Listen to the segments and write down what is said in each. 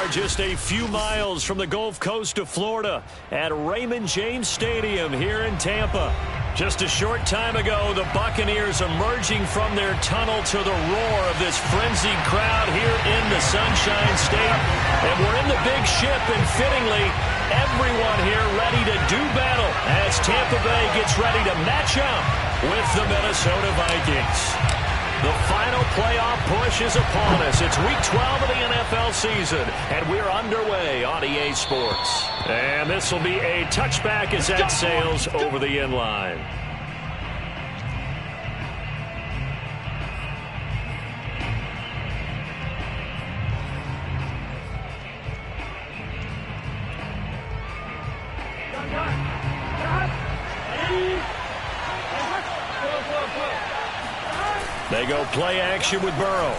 are just a few miles from the Gulf Coast of Florida at Raymond James Stadium here in Tampa. Just a short time ago, the Buccaneers emerging from their tunnel to the roar of this frenzied crowd here in the Sunshine State. And we're in the big ship, and fittingly, everyone here ready to do battle as Tampa Bay gets ready to match up with the Minnesota Vikings. The final playoff push is upon us. It's Week 12 of the NFL season, and we're underway on EA Sports. And this will be a touchback as that sails over the end line. They go play action with Burrow.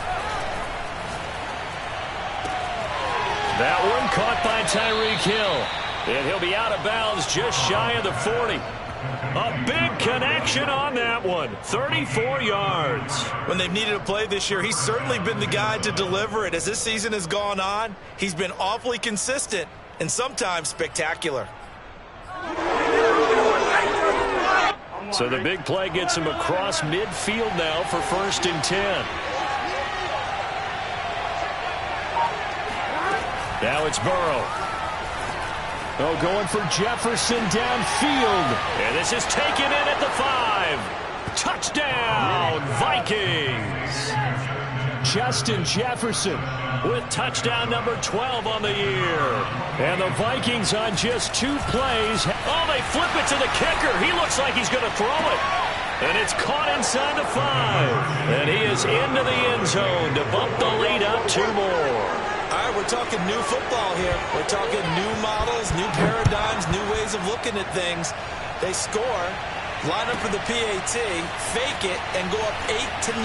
That one caught by Tyreek Hill. And he'll be out of bounds just shy of the 40. A big connection on that one. 34 yards. When they've needed a play this year, he's certainly been the guy to deliver it. As this season has gone on, he's been awfully consistent and sometimes spectacular. So the big play gets him across midfield now for 1st and 10. Now it's Burrow. Oh, going for Jefferson downfield. And this is taken in at the 5. Touchdown, Vikings. Justin Jefferson with touchdown number 12 on the year. And the Vikings on just 2 plays. Oh, they flip it to the kicker. He looks like he's going to throw it. And it's caught inside the 5. And he is into the end zone to bump the lead up 2 more. All right, we're talking new football here. We're talking new models, new paradigms, new ways of looking at things. They score, line up for the PAT, fake it, and go up 8-0.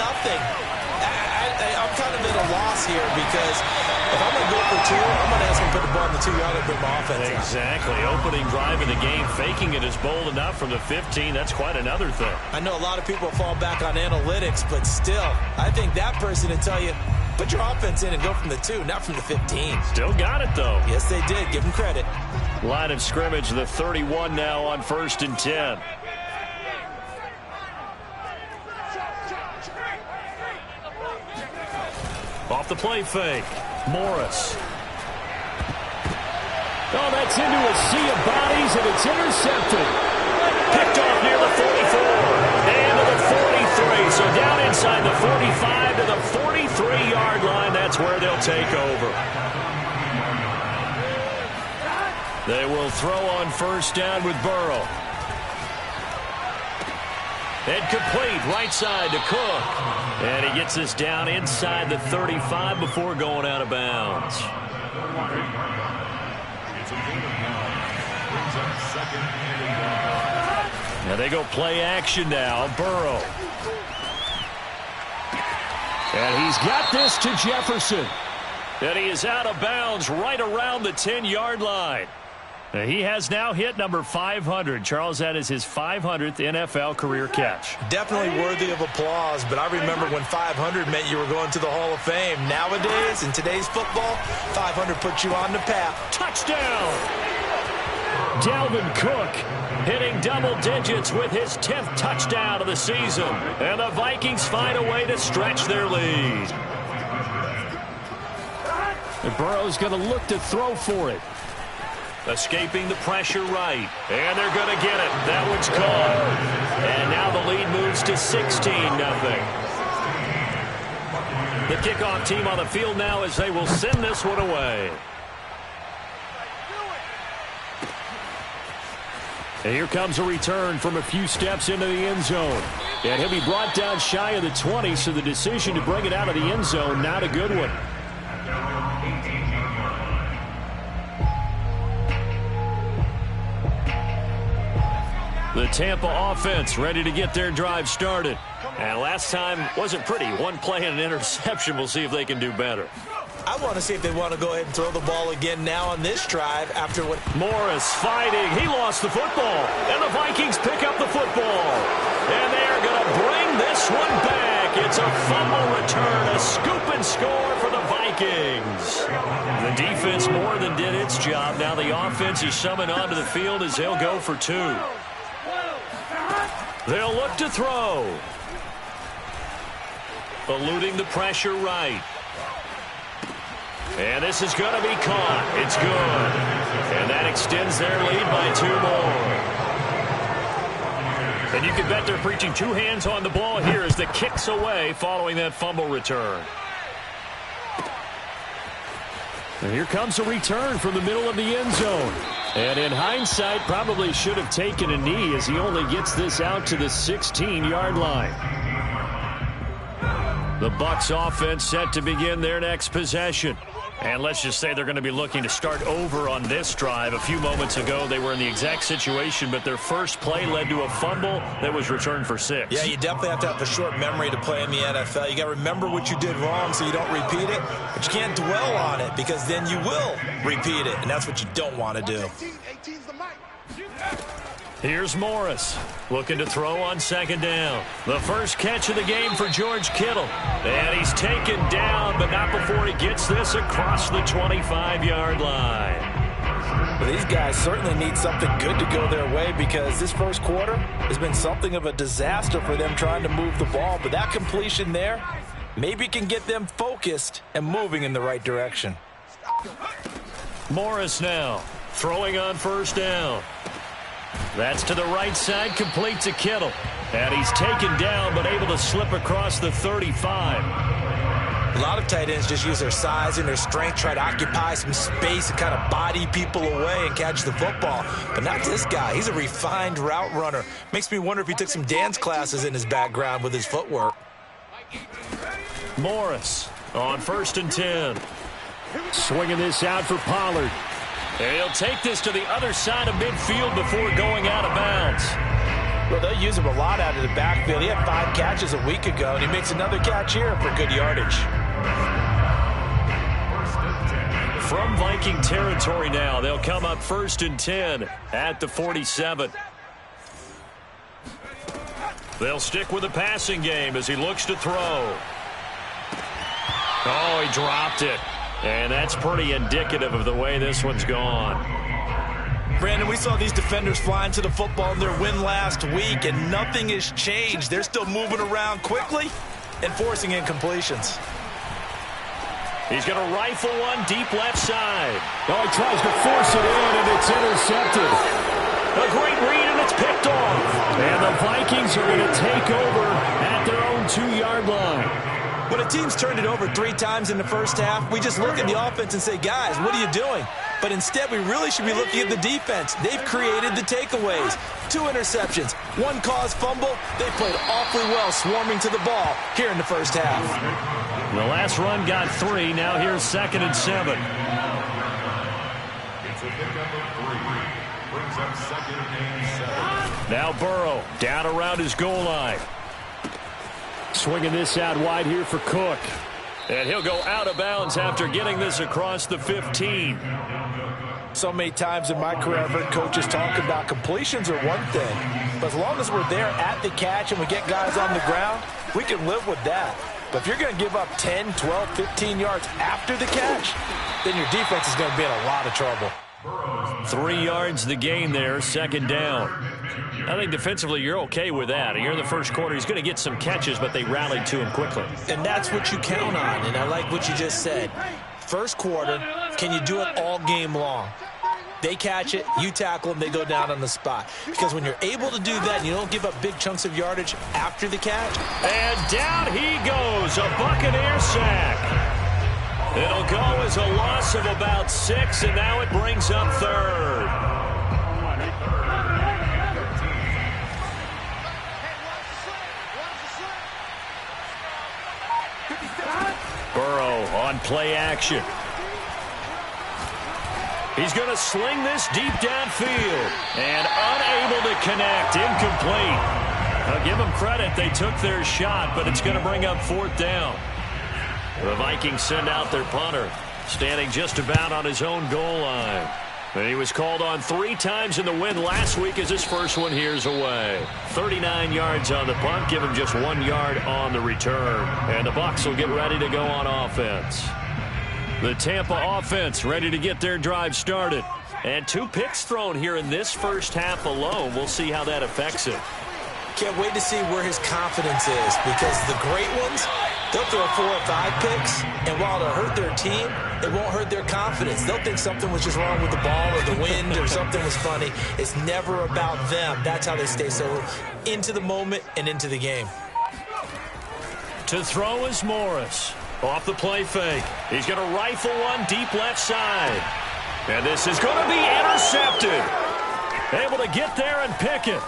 I'm kind of at a loss here because if I'm going to go for 2, I'm going to ask him to put the ball in the 2-yard line and put my offense out. Exactly. Opening drive in the game, faking it is bold enough from the 15. That's quite another thing. I know a lot of people fall back on analytics, but still, I think that person would tell you, put your offense in and go from the 2, not from the 15. Still got it, though. Yes, they did. Give them credit. Line of scrimmage, the 31 now on 1st and 10. Off the play fake. Morris. Oh, that's into a sea of bodies, and it's intercepted. Picked off near the 44. And to the 43. So down inside the 45 to the 43-yard line. That's where they'll take over. They will throw on 1st down with Burrow. And complete right side to Cook. And he gets us down inside the 35 before going out of bounds. Now they go play action now. Burrow. And he's got this to Jefferson. And he is out of bounds right around the 10-yard line. He has now hit number 500. Charles, that is his 500th NFL career catch. Definitely worthy of applause, but I remember when 500 meant you were going to the Hall of Fame. Nowadays, in today's football, 500 puts you on the path. Touchdown! Dalvin Cook hitting double digits with his 10th touchdown of the season. And the Vikings find a way to stretch their lead. And Burrow's going to look to throw for it. Escaping the pressure right. And they're going to get it. That one's caught. And now the lead moves to 16-0. The kickoff team on the field now as they will send this one away. And here comes a return from a few steps into the end zone. And he'll be brought down shy of the 20, so the decision to bring it out of the end zone, not a good one. The Tampa offense ready to get their drive started. And last time wasn't pretty. One play and an interception. We'll see if they can do better. I want to see if they want to go ahead and throw the ball again now on this drive after what... Morris fighting. He lost the football. And the Vikings pick up the football. And they are going to bring this one back. It's a fumble return. A scoop and score for the Vikings. Vikings. The defense more than did its job. Now the offense is summoned onto the field as they'll go for two. They'll look to throw. Eluding the pressure right. And this is going to be caught. It's good. And that extends their lead by 2 more. And you can bet they're preaching 2 hands on the ball here as the kick's away following that fumble return. And here comes a return from the middle of the end zone. And in hindsight, probably should have taken a knee as he only gets this out to the 16-yard line. The Bucs offense set to begin their next possession. And let's just say they're going to be looking to start over on this drive. A few moments ago, they were in the exact situation, but their first play led to a fumble that was returned for 6. Yeah, you definitely have to have a short memory to play in the NFL. You got to remember what you did wrong so you don't repeat it, but you can't dwell on it because then you will repeat it, and that's what you don't want to do. Here's Morris looking to throw on 2nd down. The first catch of the game for George Kittle. And he's taken down, but not before he gets this across the 25-yard line. Well, these guys certainly need something good to go their way because this first quarter has been something of a disaster for them trying to move the ball. But that completion there maybe can get them focused and moving in the right direction. Morris now throwing on 1st down. That's to the right side, complete to Kittle. And he's taken down, but able to slip across the 35. A lot of tight ends just use their size and their strength, try to occupy some space and kind of body people away and catch the football. But not this guy. He's a refined route runner. Makes me wonder if he took some dance classes in his background with his footwork. Morris on 1st and 10. Swinging this out for Pollard. And he'll take this to the other side of midfield before going out of bounds. Well, they'll use him a lot out of the backfield. He had 5 catches a week ago, and he makes another catch here for good yardage. From Viking territory now, they'll come up 1st and 10 at the 47. They'll stick with the passing game as he looks to throw. Oh, he dropped it. And that's pretty indicative of the way this one's gone. Brandon, we saw these defenders flying to the football in their win last week, and nothing has changed. They're still moving around quickly and forcing incompletions. He's going to rifle one deep left side. Oh, he tries to force it in, and it's intercepted. A great read, and it's picked off. And the Vikings are going to take over at their own 2-yard line. When a team's turned it over 3 times in the first half, we just look at the offense and say, guys, what are you doing? But instead, we really should be looking at the defense. They've created the takeaways. 2 interceptions, 1 caused fumble. They played awfully well swarming to the ball here in the first half. The last run got 3. Now here's 2nd and 7. Now Burrow down around his goal line. Swinging this out wide here for Cook. And he'll go out of bounds after getting this across the 15. So many times in my career, I've heard coaches talk about completions are one thing. But as long as we're there at the catch and we get guys on the ground, we can live with that. But if you're going to give up 10, 12, 15 yards after the catch, then your defense is going to be in a lot of trouble. 3 yards the gain there, 2nd down. I think defensively you're okay with that. Here in the first quarter, he's going to get some catches, but they rallied to him quickly. And that's what you count on, and I like what you just said. First quarter, can you do it all game long? They catch it, you tackle them, they go down on the spot. Because when you're able to do that and you don't give up big chunks of yardage after the catch. And down he goes, a Buccaneer sack. It'll go as a loss of about 6, and now it brings up 3rd. Burrow on play action. He's going to sling this deep downfield and unable to connect. Incomplete. I'll give them credit. They took their shot, but it's going to bring up 4th down. The Vikings send out their punter, standing just about on his own goal line. And he was called on 3 times in the win last week as his first one here's away. 39 yards on the punt, give him just 1 yard on the return. And the Bucs will get ready to go on offense. The Tampa offense ready to get their drive started. And 2 picks thrown here in this first half alone. We'll see how that affects it. Can't wait to see where his confidence is, because the great ones, they'll throw 4 or 5 picks, and while it'll hurt their team, it won't hurt their confidence. They'll think something was just wrong with the ball or the wind or something was funny. It's never about them. That's how they stay so into the moment and into the game. To throw is Morris. Off the play fake. He's going to rifle one deep left side. And this is going to be intercepted. Able to get there and pick it.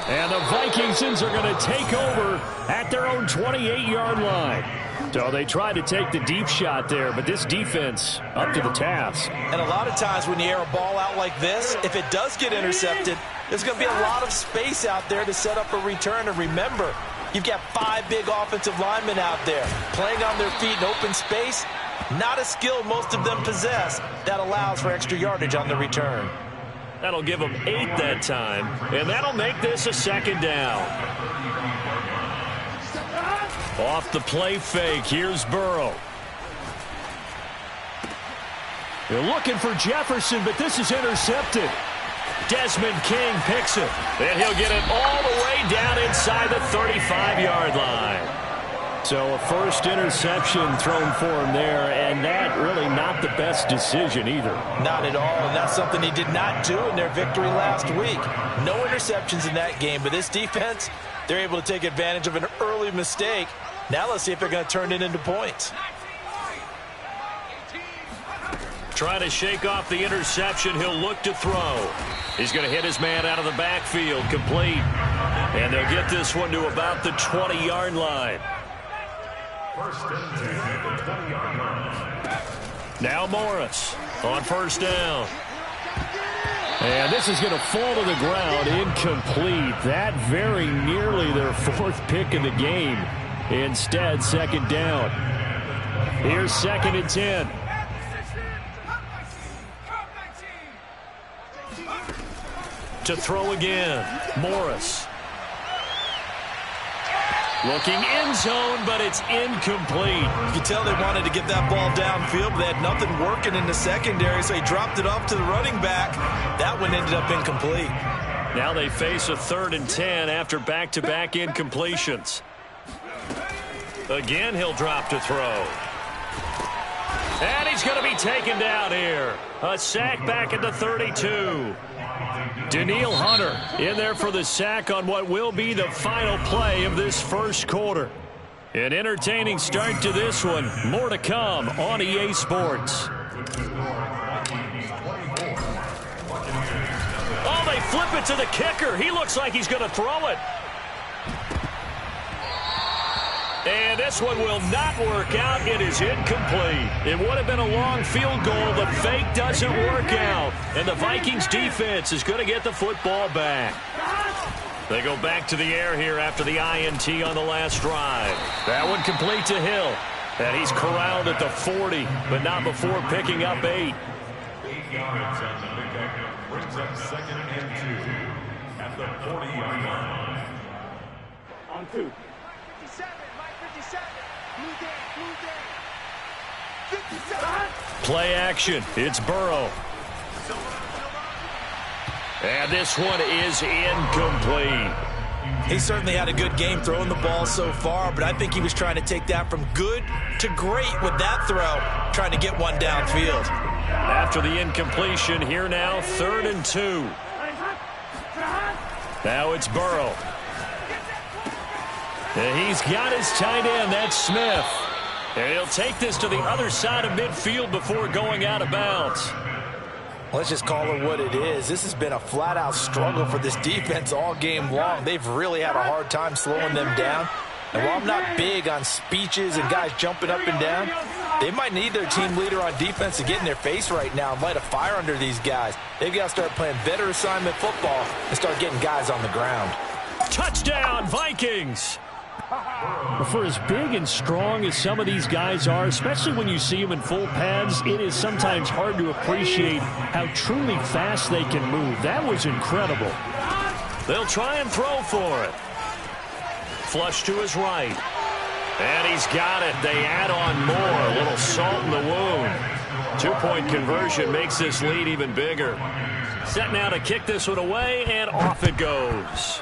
And the Vikingsons are going to take over at their own 28-yard line. So they tried to take the deep shot there, but this defense up to the task. And a lot of times when you air a ball out like this, if it does get intercepted, there's going to be a lot of space out there to set up a return. And remember, you've got 5 big offensive linemen out there playing on their feet in open space. Not a skill most of them possess that allows for extra yardage on the return. That'll give them 8 that time, and that'll make this a 2nd down. Off the play fake, here's Burrow. They're looking for Jefferson, but this is intercepted. Desmond King picks it, and he'll get it all the way down inside the 35-yard line. So a first interception thrown for him there, and that really not the best decision either. Not at all, and that's something he did not do in their victory last week. No interceptions in that game, but this defense, they're able to take advantage of an early mistake. Now let's see if they're going to turn it into points. Trying to shake off the interception, he'll look to throw. He's going to hit his man out of the backfield, complete. And they'll get this one to about the 20-yard line. Now Morris on first down. And this is going to fall to the ground, incomplete. That very nearly their 4th pick of the game. Instead, 2nd down. Here's 2nd and 10. To throw again, Morris. Looking end zone, but it's incomplete. You can tell they wanted to get that ball downfield, but they had nothing working in the secondary, so he dropped it off to the running back. That one ended up incomplete. Now they face a 3rd and 10 after back-to-back incompletions. Again, he'll drop to throw. And he's going to be taken down here. A sack back at the 32. Daniil Hunter in there for the sack on what will be the final play of this first quarter. An entertaining start to this one. More to come on EA Sports. Oh, they flip it to the kicker. He looks like he's going to throw it. And this one will not work out. It is incomplete. It would have been a long field goal. The fake doesn't work out. And the Vikings defense is going to get the football back. They go back to the air here after the INT on the last drive. That one complete to Hill. And he's corralled at the 40, but not before picking up 8. 8 yards on the pickup. Brings up 2nd and 2 at the 40-yard line. On 2. 57, Mike 57. Blue day. 57. Play action. It's Burrow. And this one is incomplete. He certainly had a good game throwing the ball so far, but I think he was trying to take that from good to great with that throw, trying to get one downfield. After the incompletion, here now, 3rd and 2. Now it's Burrow. And he's got his tight end, that's Smith. And he'll take this to the other side of midfield before going out of bounds. Let's just call it what it is. This has been a flat-out struggle for this defense all game long. They've really had a hard time slowing them down. And while I'm not big on speeches and guys jumping up and down, they might need their team leader on defense to get in their face right now and light a fire under these guys. They've got to start playing better assignment football and start getting guys on the ground. Touchdown, Vikings! For as big and strong as some of these guys are, especially when you see them in full pads, it is sometimes hard to appreciate how truly fast they can move. That was incredible. They'll try and throw for it. Flush to his right. And he's got it. They add on more. A little salt in the wound. 2-point conversion makes this lead even bigger. Set now to kick this one away, and off it goes.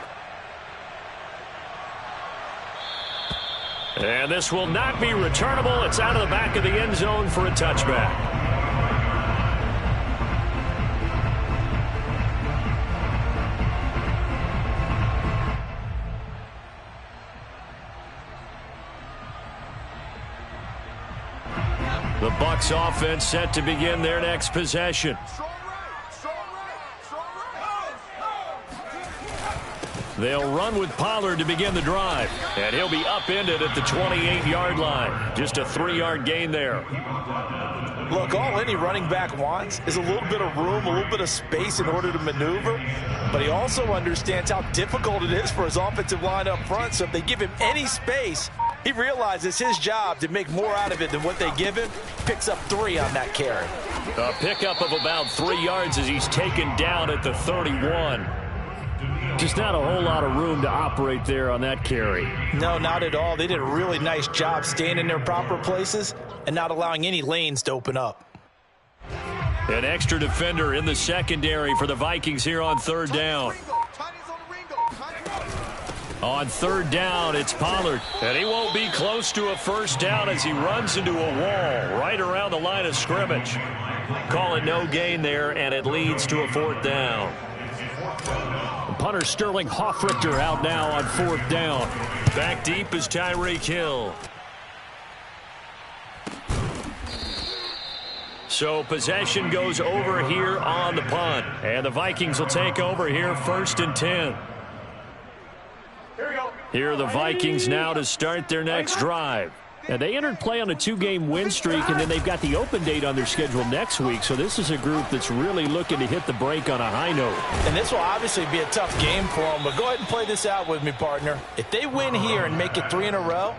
And this will not be returnable. It's out of the back of the end zone for a touchback. The Bucs offense set to begin their next possession. They'll run with Pollard to begin the drive. And he'll be upended at the 28-yard line. Just a 3-yard gain there. Look, all any running back wants is a little bit of room, a little bit of space in order to maneuver. But he also understands how difficult it is for his offensive line up front. So if they give him any space, he realizes his job to make more out of it than what they give him. Picks up 3 on that carry. A pickup of about 3 yards as he's taken down at the 31. Just not a whole lot of room to operate there on that carry. No, not at all. They did a really nice job staying in their proper places and not allowing any lanes to open up. An extra defender in the secondary for the Vikings here on 3rd down. On 3rd down, it's Pollard. And he won't be close to a first down as he runs into a wall right around the line of scrimmage. Call it no gain there, and it leads to a 4th down. Punter Sterling Hoffrichter out now on 4th down. Back deep is Tyreek Hill. So possession goes over here on the punt. And the Vikings will take over here 1st and 10. Here are the Vikings now to start their next drive. And they entered play on a 2-game win streak, and then they've got the open date on their schedule next week. So this is a group that's really looking to hit the break on a high note. And this will obviously be a tough game for them, but go ahead and play this out with me, partner. If they win here and make it 3 in a row,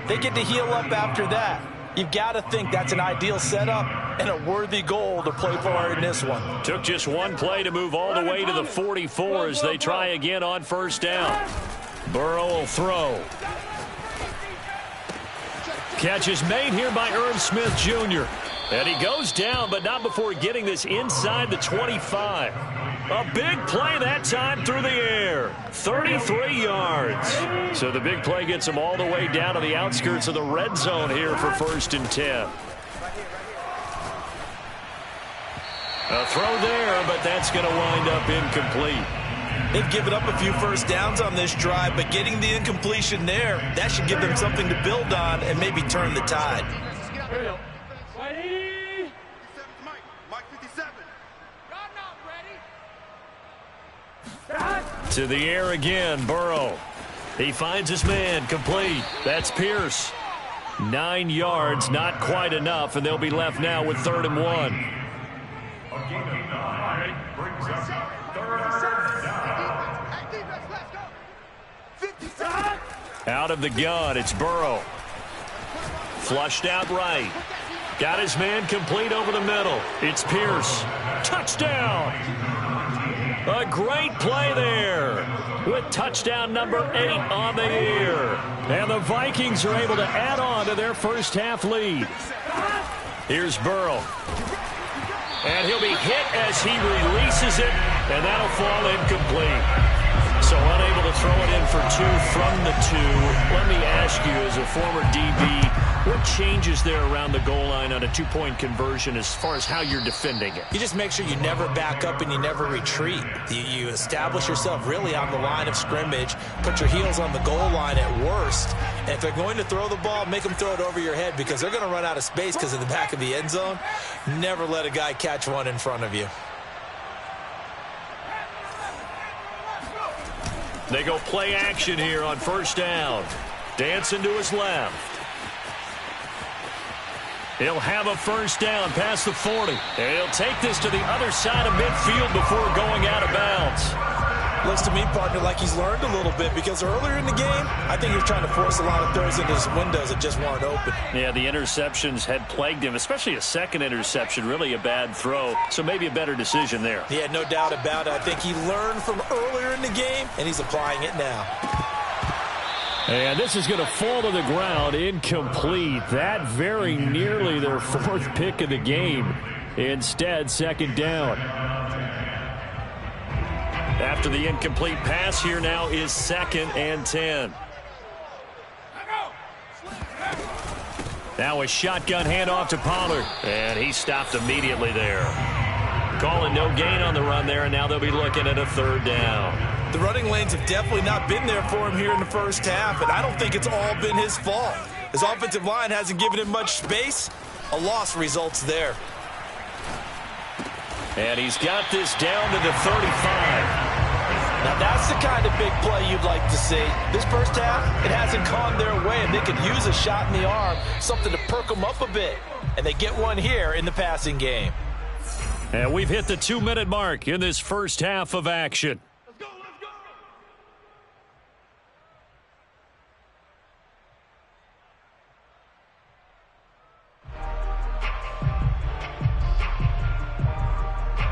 they get to heal up after that. You've got to think that's an ideal setup and a worthy goal to play for in this one. Took just one play to move all the way to the 44 as they try again on 1st down. Burrow will throw. Catch is made here by Irv Smith Jr. And he goes down, but not before getting this inside the 25. A big play that time through the air. 33 yards. So the big play gets him all the way down to the outskirts of the red zone here for 1st and 10. A throw there, but that's going to wind up incomplete. They've given up a few first downs on this drive, but getting the incompletion there, that should give them something to build on and maybe turn the tide. To the air again, Burrow. He finds his man, complete. That's Pierce. 9 yards, not quite enough, and they'll be left now with 3rd and 1. Out of the gun, it's Burrow. Flushed out right. Got his man complete over the middle. It's Pierce. Touchdown! A great play there with touchdown number 8 on the year. And the Vikings are able to add on to their first half lead. Here's Burrow. And he'll be hit as he releases it, and that'll fall incomplete. So unable to throw it in for 2 from the 2. Let me ask you, as a former DB, what changes there around the goal line on a 2-point conversion as far as how you're defending it? You just make sure you never back up and you never retreat. You establish yourself really on the line of scrimmage, put your heels on the goal line at worst. And if they're going to throw the ball, make them throw it over your head because they're going to run out of space because of the back of the end zone. Never let a guy catch one in front of you. They go play action here on 1st down. Dancing to his left. He'll have a 1st down past the 40. And he'll take this to the other side of midfield before going out of bounds. Looks to me, partner, like he's learned a little bit because earlier in the game, I think he was trying to force a lot of throws into his windows that just weren't open. Yeah, the interceptions had plagued him, especially a second interception, really a bad throw. So maybe a better decision there. Yeah, no doubt about it. I think he learned from earlier in the game, and he's applying it now. And this is going to fall to the ground, incomplete. That very nearly their fourth pick of the game. Instead, second down. After the incomplete pass, here now is 2nd and 10. Now a shotgun handoff to Pollard, and he stopped immediately there. Calling no gain on the run there, and now they'll be looking at a 3rd down. The running lanes have definitely not been there for him here in the first half, and I don't think it's all been his fault. His offensive line hasn't given him much space. A loss results there. And he's got this down to the 35. Now that's the kind of big play you'd like to see. This first half, it hasn't gone their way, and they could use a shot in the arm, something to perk them up a bit. And they get one here in the passing game. And we've hit the 2-minute mark in this first half of action. Let's go, let's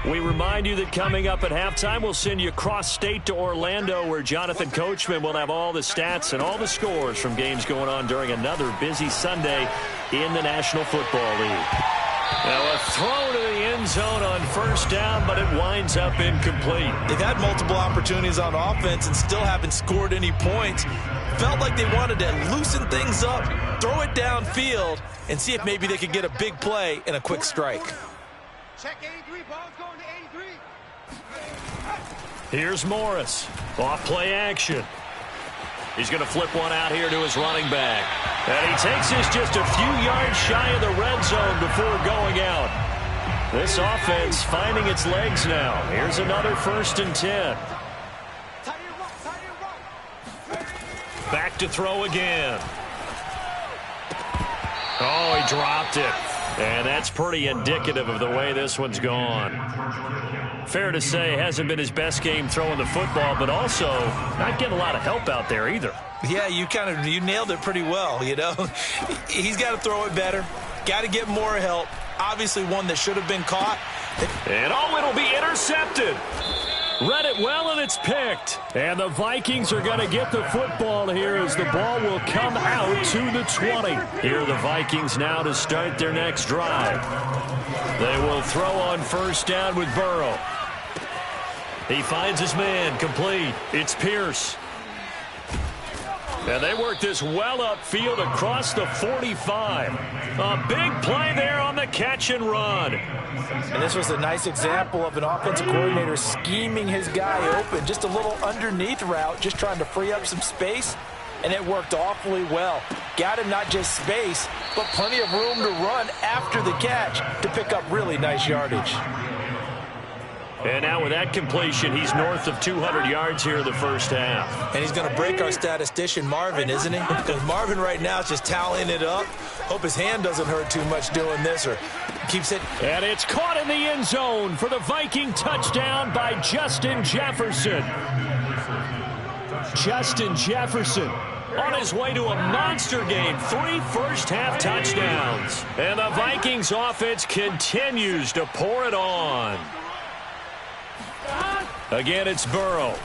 go. We remind you that coming up at halftime, we'll send you cross-state to Orlando, where Jonathan Coachman will have all the stats and all the scores from games going on during another busy Sunday in the National Football League. Now a throw to the end zone on 1st down, but it winds up incomplete. They've had multiple opportunities on offense and still haven't scored any points. Felt like they wanted to loosen things up, throw it downfield, and see if maybe they could get a big play and a quick strike. Check 83, ball's going to 83. Here's Morris. Off play action. He's going to flip one out here to his running back. And he takes this just a few yards shy of the red zone before going out. This offense finding its legs now. Here's another 1st and 10. Back to throw again. Oh, he dropped it. And that's pretty indicative of the way this one's gone. Fair to say, hasn't been his best game throwing the football, but also not getting a lot of help out there either. Yeah, you nailed it pretty well, you know. He's got to throw it better. Got to get more help. Obviously one that should have been caught. And it'll be intercepted. Read it well, and it's picked. And the Vikings are going to get the football here as the ball will come out to the 20. Here are the Vikings now to start their next drive. They will throw on 1st down with Burrow. He finds his man, complete. It's Pierce. And they work this well upfield across the 45. A big play there on the catch and run. And this was a nice example of an offensive coordinator scheming his guy open. Just a little underneath route, just trying to free up some space. And it worked awfully well. Got him not just space, but plenty of room to run after the catch to pick up really nice yardage. And now with that completion, he's north of 200 yards here in the first half. And he's going to break our statistician, Marvin, isn't he? Because Marvin right now is just tallying it up. Hope his hand doesn't hurt too much doing this or keeps it. And it's caught in the end zone for the Viking touchdown by Justin Jefferson. Justin Jefferson on his way to a monster game. 3 first-half touchdowns. And the Vikings offense continues to pour it on. Again, it's Burrow.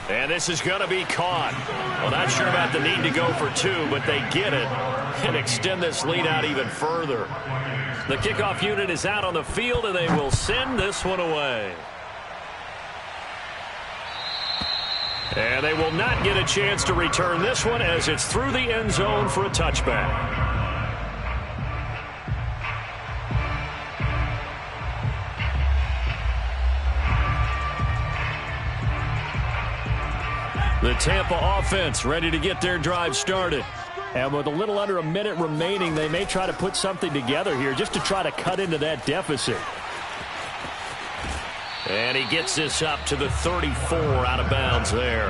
And this is going to be caught. Well, not sure about the need to go for 2, but they get it and extend this lead out even further. The kickoff unit is out on the field, and they will send this one away. And they will not get a chance to return this one as it's through the end zone for a touchback. The Tampa offense ready to get their drive started. And with a little under a minute remaining, they may try to put something together here just to try to cut into that deficit. And he gets this up to the 34 out of bounds there.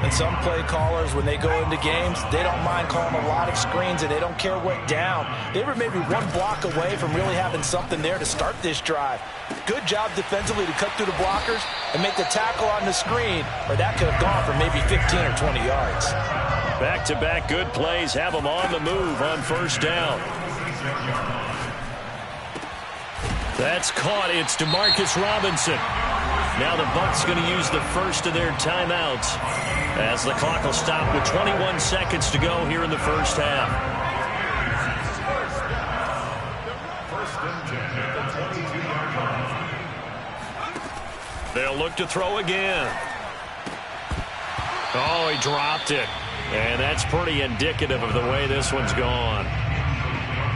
And some play callers, when they go into games, they don't mind calling a lot of screens and they don't care what down. They were maybe one block away from really having something there to start this drive. Good job defensively to cut through the blockers and make the tackle on the screen, or that could have gone for maybe 15 or 20 yards. Back-to-back good plays have them on the move on 1st down. That's caught. It's DeMarcus Robinson. Now the Bucs going to use the first of their timeouts as the clock will stop with 21 seconds to go here in the first half. First and 10 at the 22-yard line. They'll look to throw again. Oh, he dropped it. And that's pretty indicative of the way this one's gone.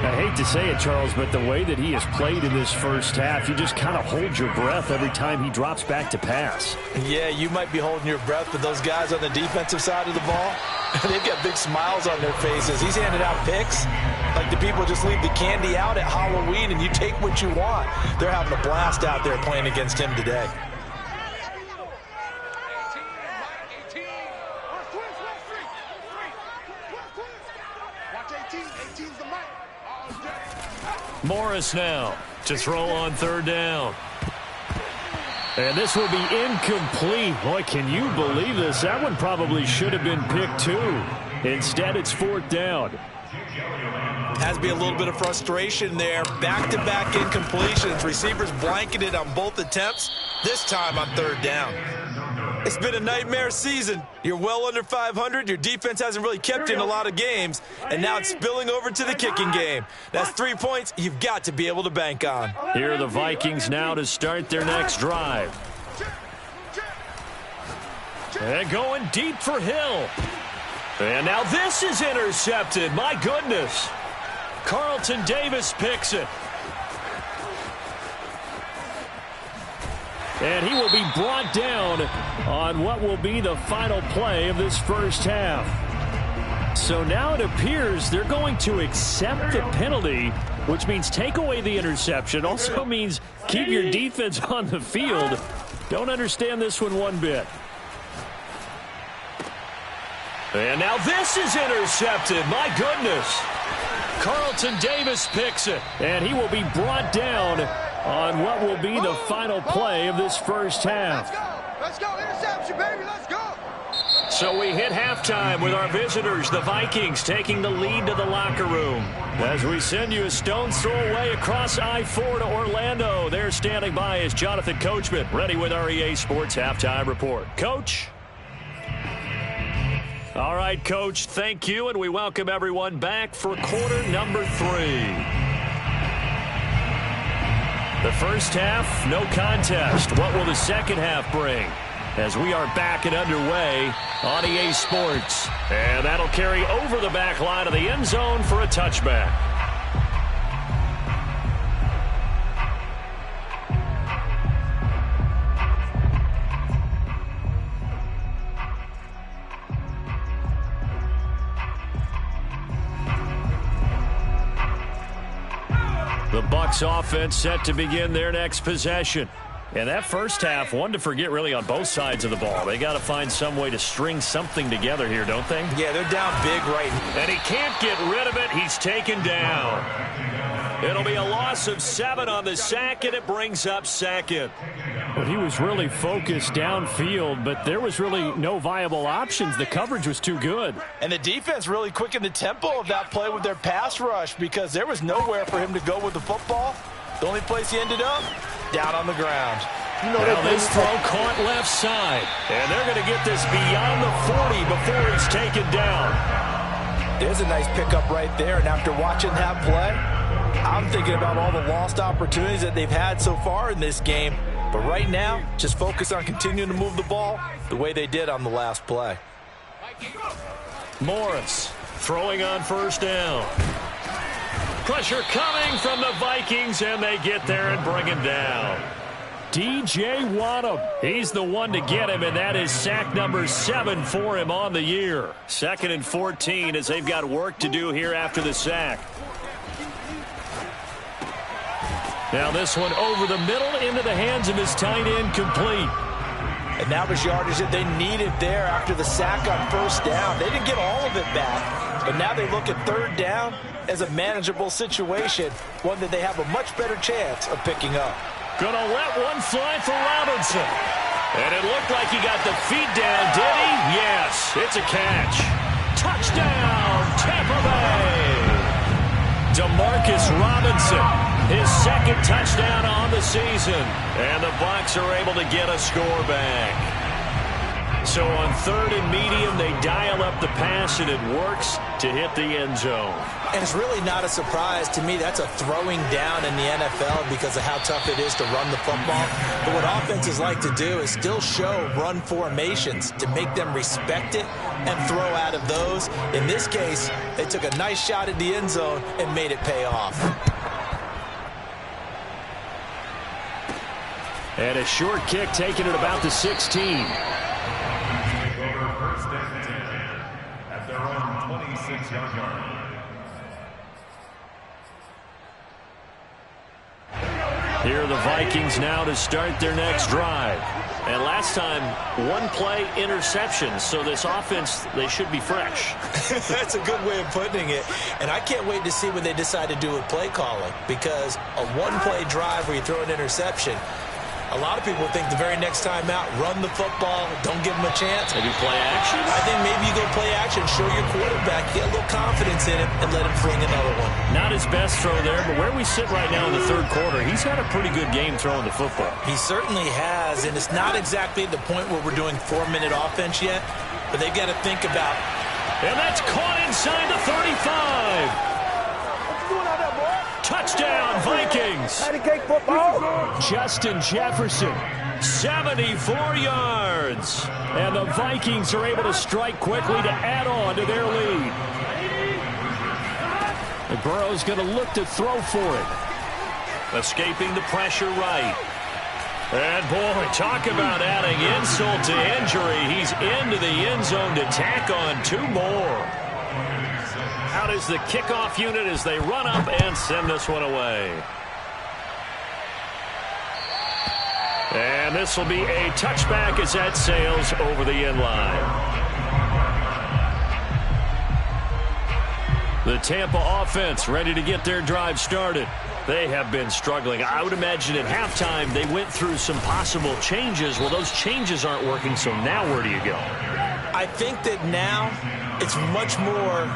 I hate to say it, Charles, but the way that he has played in this first half, you just kind of hold your breath every time he drops back to pass. Yeah, you might be holding your breath, but those guys on the defensive side of the ball, they've got big smiles on their faces. He's handing out picks like the people just leave the candy out at Halloween and you take what you want. They're having a blast out there playing against him today. Morris now to throw on third down. And this will be incomplete. Boy, can you believe this? That one probably should have been picked too. Instead, it's fourth down. Has to be a little bit of frustration there. Back-to-back incompletions. Receivers blanketed on both attempts, this time on third down. It's been a nightmare season. You're well under 500. Your defense hasn't really kept you in a lot of games. And now it's spilling over to the kicking game. That's 3 points you've got to be able to bank on. Here are the Vikings now to start their next drive. And going deep for Hill. And now this is intercepted. My goodness. Carlton Davis picks it. And he will be brought down on what will be the final play of this first half. So now it appears they're going to accept the penalty, which means take away the interception. Also means keep your defense on the field. Don't understand this one bit. And now this is intercepted. My goodness. Carlton Davis picks it. And he will be brought down on what will be the final play of this first half. Let's go. Interception, baby. Let's go. So we hit halftime with our visitors, the Vikings, taking the lead to the locker room. As we send you a stone's throw away across I-4 to Orlando. There standing by is Jonathan Coachman, ready with our EA Sports Halftime Report. Coach? All right, Coach, thank you, and we welcome everyone back for quarter number 3. The first half, no contest. What will the second half bring? As we are back and underway on EA Sports. And that'll carry over the back line of the end zone for a touchback. The Bucs offense set to begin their next possession. And that first half, one to forget really on both sides of the ball. They got to find some way to string something together here, don't they? Yeah, they're down big right now. And he can't get rid of it. He's taken down. It'll be a loss of 7 on the sack, and it brings up second. Well, he was really focused downfield, but there was really no viable options. The coverage was too good. And the defense really quickened the tempo of that play with their pass rush because there was nowhere for him to go with the football. The only place he ended up, down on the ground. Now this throw caught left side. And they're going to get this beyond the 40 before he's taken down. There's a nice pickup right there. And after watching that play, I'm thinking about all the lost opportunities that they've had so far in this game. But right now, just focus on continuing to move the ball the way they did on the last play. Morris throwing on first down. Pressure coming from the Vikings, and they get there and bring him down. DJ Wadham, he's the one to get him, and that is sack number 7 for him on the year. 2nd and 14 as they've got work to do here after the sack. Now this one over the middle into the hands of his tight end, complete. And that was yardage that they needed there after the sack on first down. They didn't get all of it back, but now they look at third down as a manageable situation, one that they have a much better chance of picking up. Gonna let one fly for Robinson. And it looked like he got the feet down, did he? Yes, it's a catch. Touchdown, Tampa Bay. Demarcus Robinson His second touchdown on the season. And the Bucs are able to get a score back. So on 3rd and medium, they dial up the pass, and it works to hit the end zone. And it's really not a surprise to me. That's a throwing down in the NFL because of how tough it is to run the football. But what offenses like to do is still show run formations to make them respect it and throw out of those. In this case, they took a nice shot at the end zone and made it pay off. And a short kick taken at about the 16. First and 10 at their own 26-yard line. Here are the Vikings now to start their next drive. And last time, one play interception. So this offense, they should be fresh. That's a good way of putting it. And I can't wait to see what they decide to do with play calling. Because a one-play drive where you throw an interception, a lot of people think the very next time out, run the football, don't give them a chance. Maybe play action? I think maybe you go play action, show your quarterback, get a little confidence in him, and let him fling another one. Not his best throw there, but where we sit right now in the 3rd quarter, he's had a pretty good game throwing the football. He certainly has, and it's not exactly the point where we're doing 4-minute offense yet, but they've got to think about. And that's caught inside the 35. Touchdown, Vikings. Justin Jefferson, 74 yards. and the Vikings are able to strike quickly to add on to their lead. And Burrow's going to look to throw for it. Escaping the pressure right. And, boy, talk about adding insult to injury. He's into the end zone to tack on 2 more. Out is the kickoff unit as they run up and send this one away. And this will be a touchback as that sails over the end line. The Tampa offense ready to get their drive started. They have been struggling. I would imagine at halftime they went through some possible changes. Well, those changes aren't working, so now where do you go? I think that now it's much more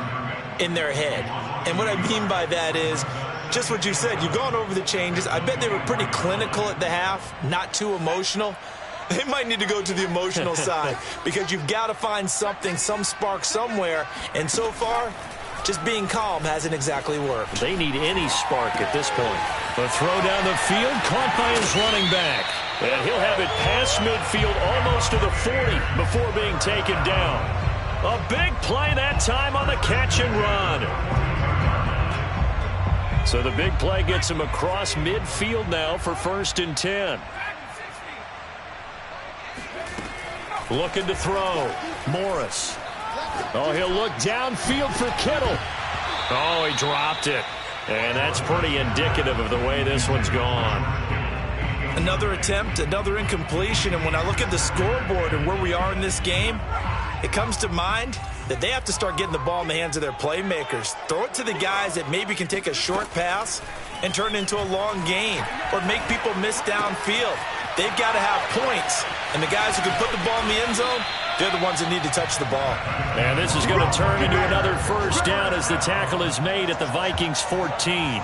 in their head. And what I mean by that is just what you said. You've gone over the changes. I bet they were pretty clinical at the half, not too emotional. They might need to go to the emotional side because you've got to find something, some spark somewhere. And so far, just being calm hasn't exactly worked. They need any spark at this point. The throw down the field, caught by his running back. And he'll have it past midfield almost to the 40 before being taken down. A big play that time on the catch and run. So the big play gets him across midfield now for 1st and 10. Looking to throw. Morris. Oh, he'll look downfield for Kittle. Oh, he dropped it. And that's pretty indicative of the way this one's gone. Another attempt, another incompletion. And when I look at the scoreboard and where we are in this game, it comes to mind that they have to start getting the ball in the hands of their playmakers. Throw it to the guys that maybe can take a short pass and turn it into a long gain or make people miss downfield. They've got to have points. And the guys who can put the ball in the end zone, they're the ones that need to touch the ball. And this is going to turn into another first down as the tackle is made at the Vikings 14.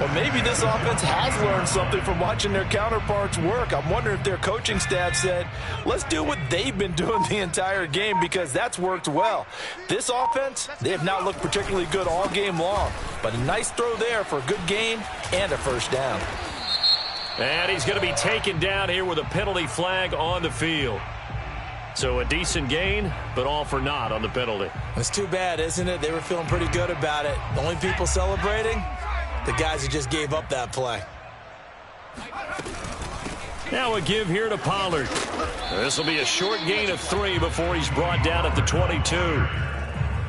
Well, maybe this offense has learned something from watching their counterparts work. I'm wondering if their coaching staff said, let's do what they've been doing the entire game because that's worked well. This offense, they have not looked particularly good all game long. But a nice throw there for a good gain and a first down. And he's going to be taken down here with a penalty flag on the field. So a decent gain, but all for naught on the penalty. It's too bad, isn't it? They were feeling pretty good about it. The only people celebrating, the guys who just gave up that play. Now a give here to Pollard. This will be a short gain of 3 before he's brought down at the 22.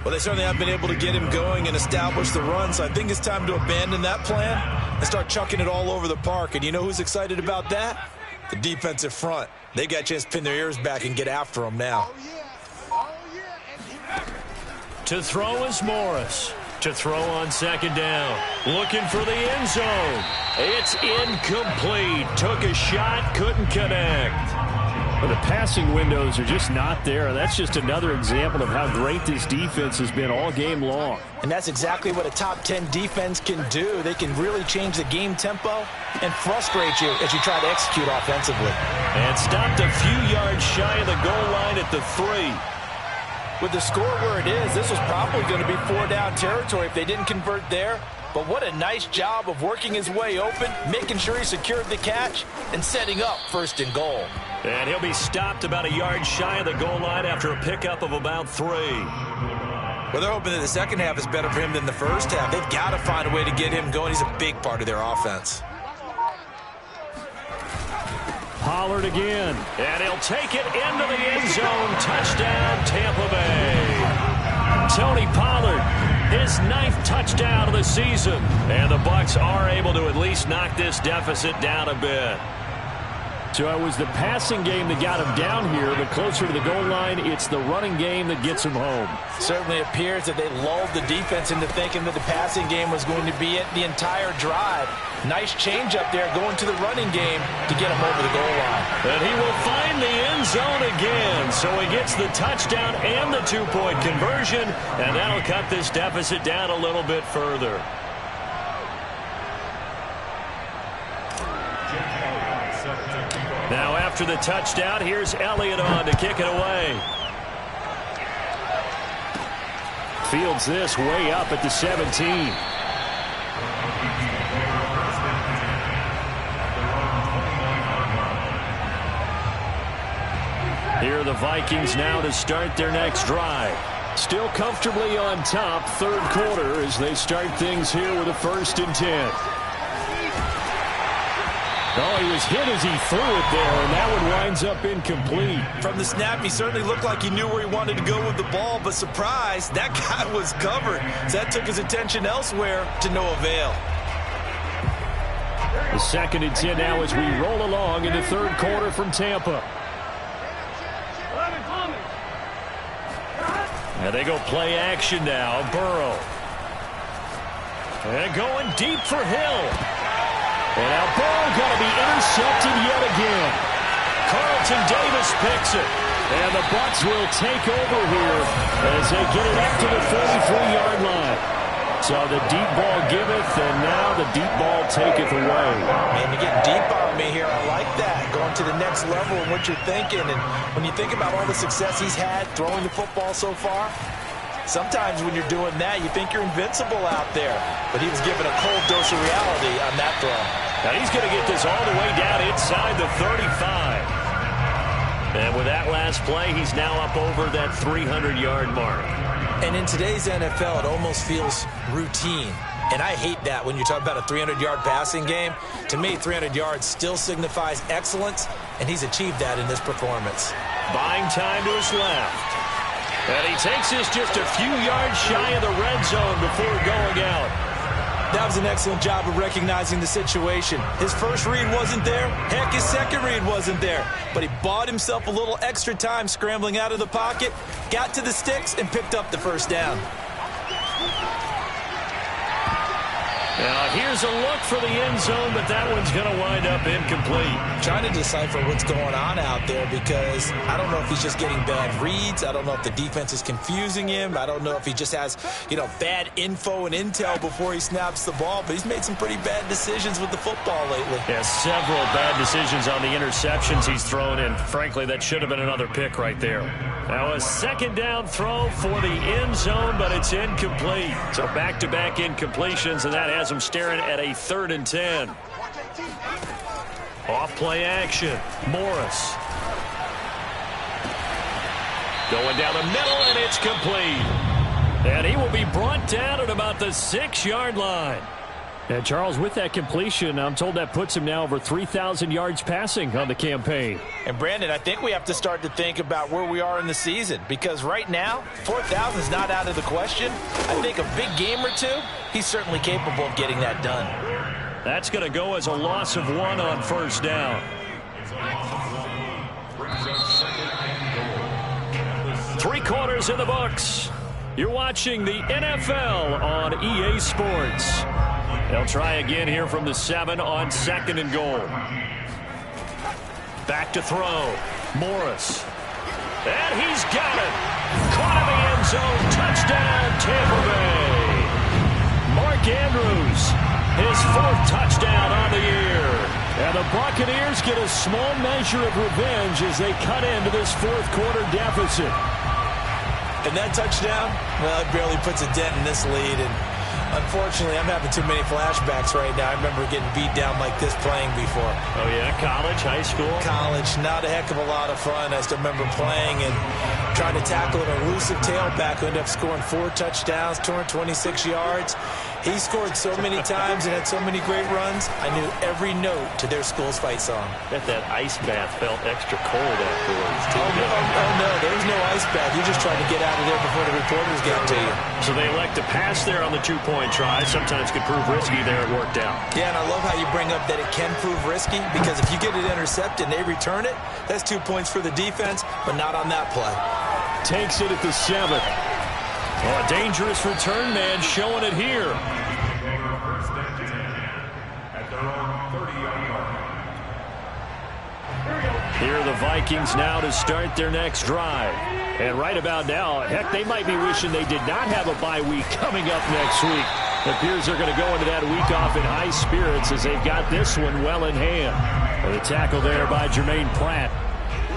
Well, they certainly have been able to get him going and establish the run, so I think it's time to abandon that plan and start chucking it all over the park. And you know who's excited about that? The defensive front. They got a chance to pin their ears back and get after him now. To throw is Morris. To throw on 2nd down. Looking for the end zone. It's incomplete. Took a shot, couldn't connect. But the passing windows are just not there. That's just another example of how great this defense has been all game long. And that's exactly what a top 10 defense can do. They can really change the game tempo and frustrate you as you try to execute offensively. And stopped a few yards shy of the goal line at the 3. With the score where it is, this was probably going to be 4-down territory if they didn't convert there. But what a nice job of working his way open, making sure he secured the catch, and setting up 1st and goal. And he'll be stopped about a yard shy of the goal line after a pickup of about 3. Well, they're hoping that the second half is better for him than the first half. They've got to find a way to get him going. He's a big part of their offense. Pollard again. And he'll take it into the end zone. Touchdown, Tampa Bay. Tony Pollard, his 9th touchdown of the season. And the Bucs are able to at least knock this deficit down a bit. So it was the passing game that got him down here, but closer to the goal line, it's the running game that gets him home. Certainly appears that they lulled the defense into thinking that the passing game was going to be it the entire drive. Nice change up there going to the running game to get him over the goal line. And he will find the end zone again. So he gets the touchdown and the 2-point conversion, and that'll cut this deficit down a little bit further. Now after the touchdown, here's Elliott on to kick it away. Fields this way up at the 17. Here are the Vikings now to start their next drive. Still comfortably on top, 3rd quarter as they start things here with a 1st and 10. Oh, he was hit as he threw it there, and that one winds up incomplete. From the snap, he certainly looked like he knew where he wanted to go with the ball, but surprise, that guy was covered. So that took his attention elsewhere to no avail. The 2nd and 10 now as we roll along in the 3rd quarter from Tampa. And they go play action now. Burrow. And going deep for Hill. And now Burrow going to be intercepted yet again. Carlton Davis picks it. And the Bucs will take over here as they get it up to the 43-yard line. So the deep ball giveth, and now the deep ball taketh away. Man, you're getting deep on me here. I like that. Going to the next level of what you're thinking. And when you think about all the success he's had throwing the football so far, sometimes when you're doing that, you think you're invincible out there. But he was given a cold dose of reality on that throw. Now he's going to get this all the way down inside the 35. And with that last play, he's now up over that 300-yard mark. And in today's NFL, it almost feels routine. And I hate that when you talk about a 300-yard passing game. To me, 300 yards still signifies excellence, and he's achieved that in this performance. Buying time to his left. And he takes this just a few yards shy of the red zone before going out. That was an excellent job of recognizing the situation. His first read wasn't there. Heck, his second read wasn't there. But he bought himself a little extra time scrambling out of the pocket, got to the sticks, and picked up the 1st down. Now here's a look for the end zone, but that one's going to wind up incomplete. Trying to decipher what's going on out there because I don't know if he's just getting bad reads. I don't know if the defense is confusing him. I don't know if he just has, bad info and intel before he snaps the ball. But he's made some pretty bad decisions with the football lately. Yeah, several bad decisions on the interceptions he's thrown, and frankly, that should have been another pick right there. Now a 2nd down throw for the end zone, but it's incomplete. So back-to-back incompletions, and that has him staring at a 3rd and 10. Off play action. Morris. Going down the middle, and it's complete. And he will be brought down at about the 6-yard line. And Charles, with that completion, I'm told that puts him now over 3,000 yards passing on the campaign. And Brandon, I think we have to start to think about where we are in the season, because right now, 4,000 is not out of the question. I think a big game or two, he's certainly capable of getting that done. That's going to go as a loss of 1 on 1st down. 3 quarters in the books. You're watching the NFL on EA Sports. They'll try again here from the 7 on 2nd and goal. Back to throw. Morris. And he's got it. Caught in the end zone. Touchdown, Tampa Bay. Mark Andrews, his 4th touchdown on the year. And the Buccaneers get a small measure of revenge as they cut into this 4th quarter deficit. And that touchdown, well, it barely puts a dent in this lead. And unfortunately, I'm having too many flashbacks right now. I remember getting beat down like this playing before. Oh, yeah? College, high school? College, not a heck of a lot of fun. I still remember playing and trying to tackle an elusive tailback who ended up scoring 4 touchdowns, 226 yards. He scored so many times and had so many great runs, I knew every note to their school's fight song. Bet that ice bath felt extra cold afterwards, too. Oh, no, there was no ice bath. You just tried to get out of there before the reporters got to you. So they elect to pass there on the 2-point try. Sometimes could prove risky there. It worked out. Yeah, and I love how you bring up that it can prove risky, because if you get it intercepted and they return it, that's 2 points for the defense, but not on that play. Takes it at the 7th. Oh, a dangerous return man showing it here. Here are the Vikings now to start their next drive. And right about now, heck, they might be wishing they did not have a bye week coming up next week. It appears they're going to go into that week off in high spirits as they've got this one well in hand. And the tackle there by Jermaine Pratt.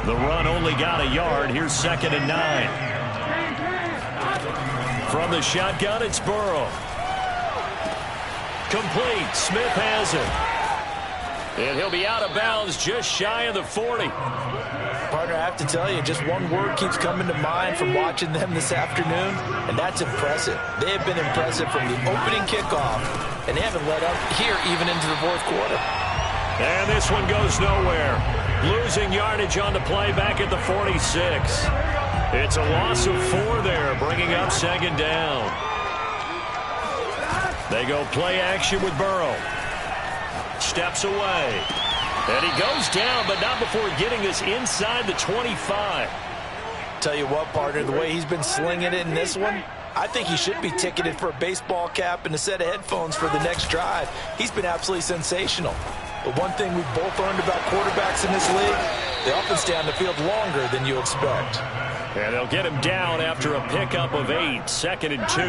The run only got a yard. Here's 2nd and 9. From the shotgun, it's Burrow. Complete. Smith has it. And he'll be out of bounds just shy of the 40. Partner, I have to tell you, just one word keeps coming to mind from watching them this afternoon, and that's impressive. They have been impressive from the opening kickoff, and they haven't let up here even into the 4th quarter. And this one goes nowhere. Losing yardage on the play back at the 46. It's a loss of 4 there, bringing up 2nd down. They go play action with Burrow. Steps away. And he goes down, but not before getting this inside the 25. Tell you what, partner, the way he's been slinging it in this one, I think he should be ticketed for a baseball cap and a set of headphones for the next drive. He's been absolutely sensational. But one thing we've both learned about quarterbacks in this league, they often stay on the field longer than you expect. And they'll get him down after a pickup of 8, 2nd and 2.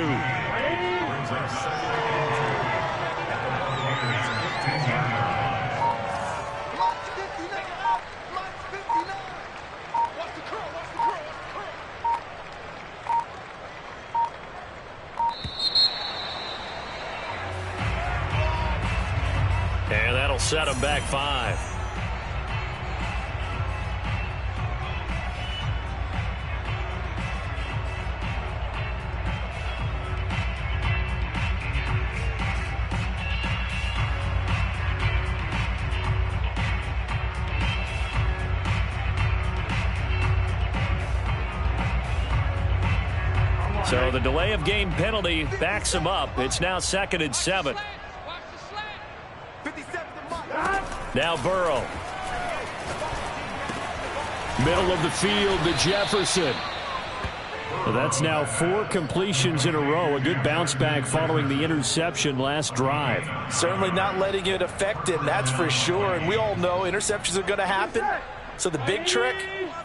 And that'll set him back 5. So the delay of game penalty backs him up. It's now 2nd and 7. Now Burrow. Middle of the field to Jefferson. Well, that's now 4 completions in a row. A good bounce back following the interception last drive. Certainly not letting it affect him, that's for sure. And we all know interceptions are going to happen. So the big trick,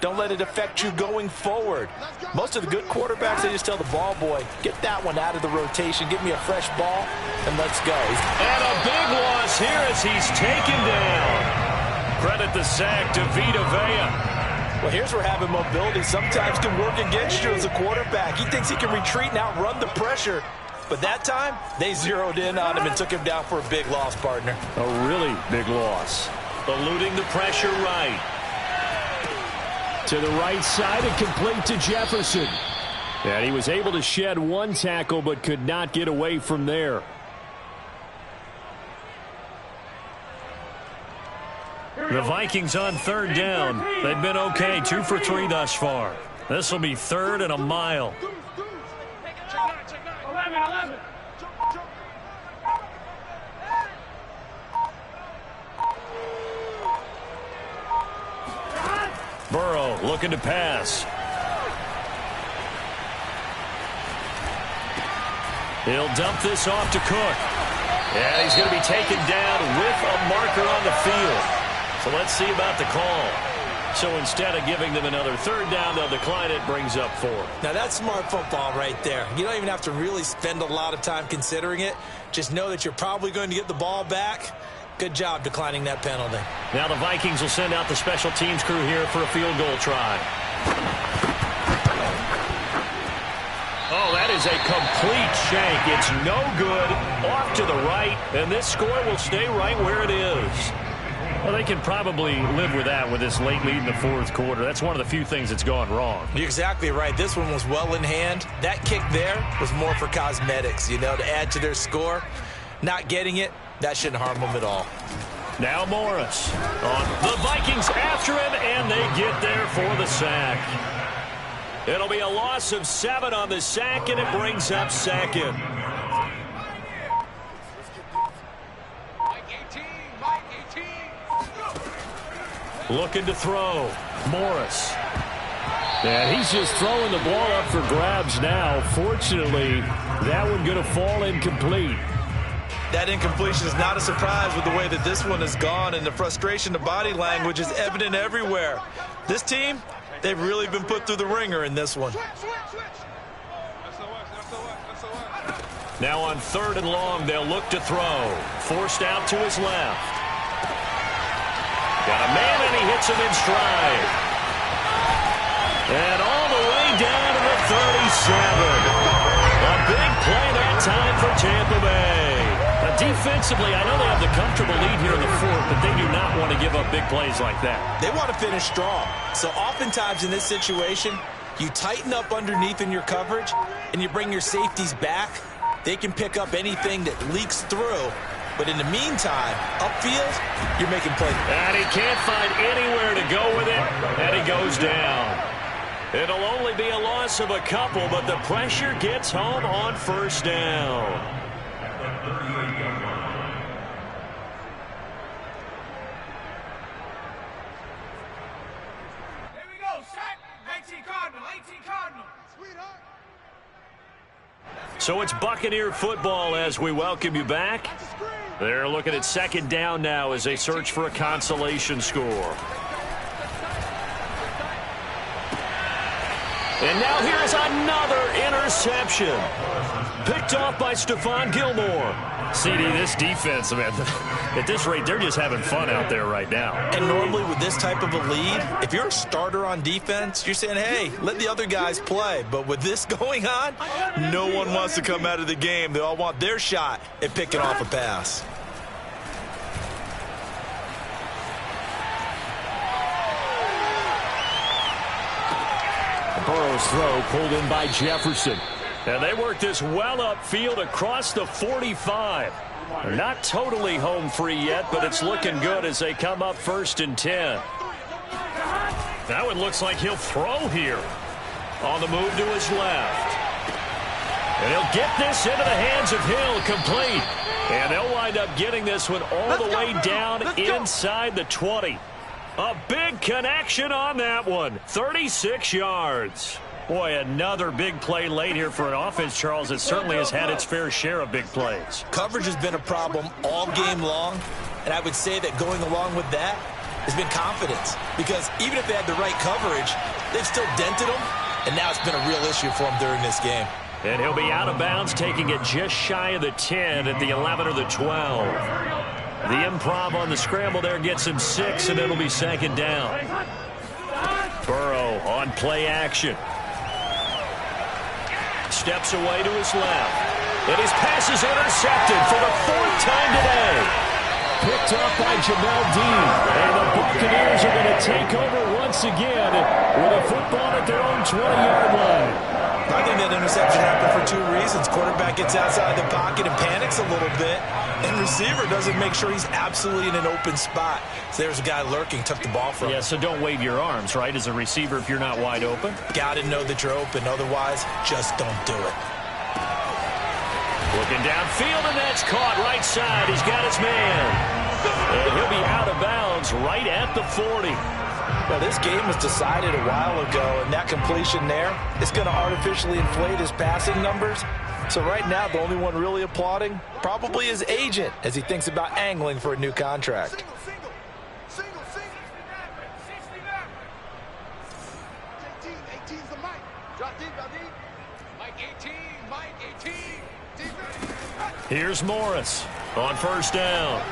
don't let it affect you going forward. Most of the good quarterbacks, they just tell the ball boy, get that one out of the rotation, give me a fresh ball, and let's go. And a big loss here as he's taken down. Credit the sack to Vita Vea. Well, here's where having mobility sometimes can work against you as a quarterback. He thinks he can retreat and outrun the pressure. But that time, they zeroed in on him and took him down for a big loss, partner. A really big loss. Eluding the pressure right. To the right side and complete to Jefferson. And he was able to shed 1 tackle but could not get away from there. The Vikings on 3rd down. They've been okay, 2 for 3 thus far. This will be 3rd and a mile. Burrow looking to pass. He'll dump this off to Cook. And he's going to be taken down with a marker on the field. So let's see about the call. So instead of giving them another third down, they'll decline it, brings up 4. Now, that's smart football right there. You don't even have to really spend a lot of time considering it. Just know that you're probably going to get the ball back. Good job declining that penalty. Now the Vikings will send out the special teams crew here for a field goal try. Oh, that is a complete shank. It's no good. Off to the right, and this score will stay right where it is. Well, they can probably live with that with this late lead in the fourth quarter. That's one of the few things that's gone wrong. You're exactly right. This one was well in hand. That kick there was more for cosmetics, to add to their score. Not getting it, that shouldn't harm them at all. Now Morris. The Vikings after him, and they get there for the sack. It'll be a loss of 7 on the sack, and it brings up second. Looking to throw. Morris. And he's just throwing the ball up for grabs now. Fortunately, that one going to fall incomplete. That incompletion is not a surprise with the way that this one has gone, and the frustration, the body language is evident everywhere. This team, they've really been put through the ringer in this one. Now on 3rd and long, they'll look to throw. Forced out to his left. Got a man, and he hits him in stride. And all the way down to the 37. A big play that time for Tampa Bay. Now, defensively, I know they have the comfortable lead here in the fourth, but they do not want to give up big plays like that. They want to finish strong. So oftentimes in this situation, you tighten up underneath in your coverage, and you bring your safeties back. They can pick up anything that leaks through. But in the meantime, upfield, you're making plays. And he can't find anywhere to go with it, and he goes down. It'll only be a loss of a couple, but the pressure gets home on 1st down. Here we go, set. 18 Cardinal, 18 Cardinal. Sweetheart. So it's Buccaneer football as we welcome you back. They're looking at 2nd down now as they search for a consolation score. And now here's another interception. Picked off by Stephon Gilmore. CD, this defense, man, at this rate, they're just having fun out there right now. And normally with this type of a lead, if you're a starter on defense, you're saying, hey, let the other guys play. But with this going on, no one wants to come out of the game. They all want their shot at picking off a pass. Burrow's throw pulled in by Jefferson. And they work this well upfield across the 45. They're not totally home free yet, but it's looking good as they come up 1st and 10. That one looks like he'll throw here. On the move to his left. And he'll get this into the hands of Hill, complete. And they'll wind up getting this one all the way down inside the 20. A big connection on that one. 36 yards. Boy, another big play late here for an offense, Charles, that certainly has had its fair share of big plays. Coverage has been a problem all game long, and I would say that going along with that has been confidence. Because even if they had the right coverage, they've still dented them, and now it's been a real issue for them during this game. And he'll be out of bounds, taking it just shy of the 10 at the 11 or the 12. The improv on the scramble there gets him 6, and it'll be 2nd down. Burrow on play action. Steps away to his left. And his pass is intercepted for the 4th time today. Picked up by Jamel Dean. And the Buccaneers are going to take over once again with a football at their own 20-yard line. I think that interception happened for 2 reasons. Quarterback gets outside the pocket and panics a little bit. And receiver doesn't make sure he's absolutely in an open spot. So there's a guy lurking, took the ball from him. Yeah, so don't wave your arms, right, as a receiver if you're not wide open. Got to know that you're open. Otherwise, just don't do it. Looking downfield, and that's caught right side. He's got his man. And he'll be out of bounds right at the 40. Well, this game was decided a while ago, and that completion there is going to artificially inflate his passing numbers. So right now, the only one really applauding probably his agent as he thinks about angling for a new contract. Here's Morris on first down.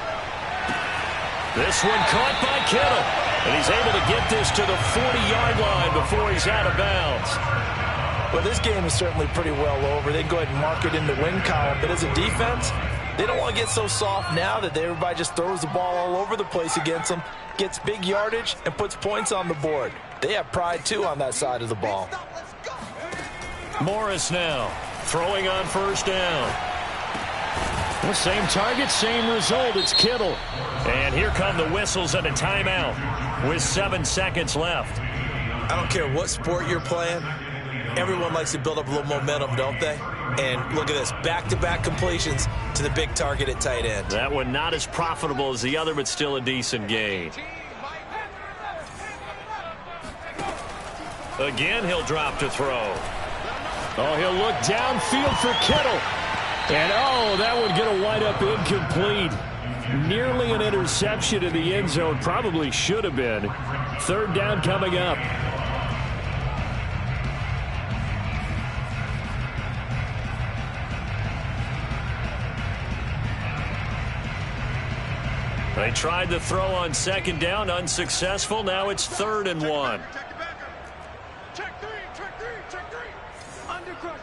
This one caught by Kittle. And he's able to get this to the 40-yard line before he's out of bounds. Well, this game is certainly pretty well over. They can go ahead and mark it in the win column. But as a defense, they don't want to get so soft now that everybody just throws the ball all over the place against them, gets big yardage, and puts points on the board. They have pride, too, on that side of the ball. Morris now throwing on first down. Well, same target, same result. It's Kittle. And here come the whistles and a timeout with 7 seconds left. I don't care what sport you're playing. Everyone likes to build up a little momentum, don't they? And look at this, back-to-back completions to the big target at tight end. That one not as profitable as the other, but still a decent gain. Again, he'll drop to throw. Oh, he'll look downfield for Kittle. And, oh, that would get a wind up incomplete. Nearly an interception in the end zone. Probably should have been. Third down coming up. They tried to throw on second down, unsuccessful. Now it's 3rd and 1. Check three. Undercut.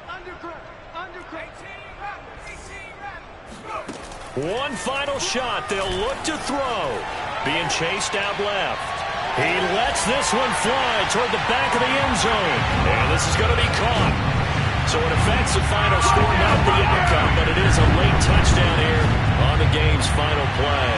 One final shot. They'll look to throw. Being chased out left. He lets this one fly toward the back of the end zone. And this is going to be caught. So it affects the final score, not the outcome, but it is a late touchdown here on the game's final play.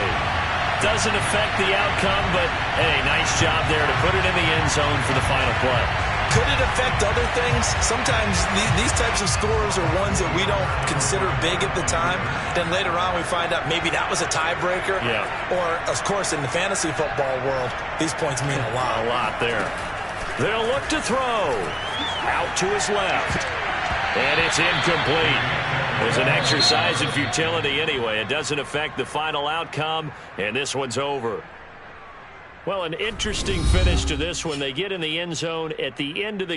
Doesn't affect the outcome, but, hey, nice job there to put it in the end zone for the final play. Could it affect other things? Sometimes these types of scores are ones that we don't consider big at the time. Then later on we find out maybe that was a tiebreaker. Yeah. Or, of course, in the fantasy football world, these points mean a lot. A lot there. They'll look to throw. Out to his left. And it's incomplete. It was an exercise in futility anyway. It doesn't affect the final outcome, and this one's over. Well, an interesting finish to this one. They get in the end zone at the end of the game.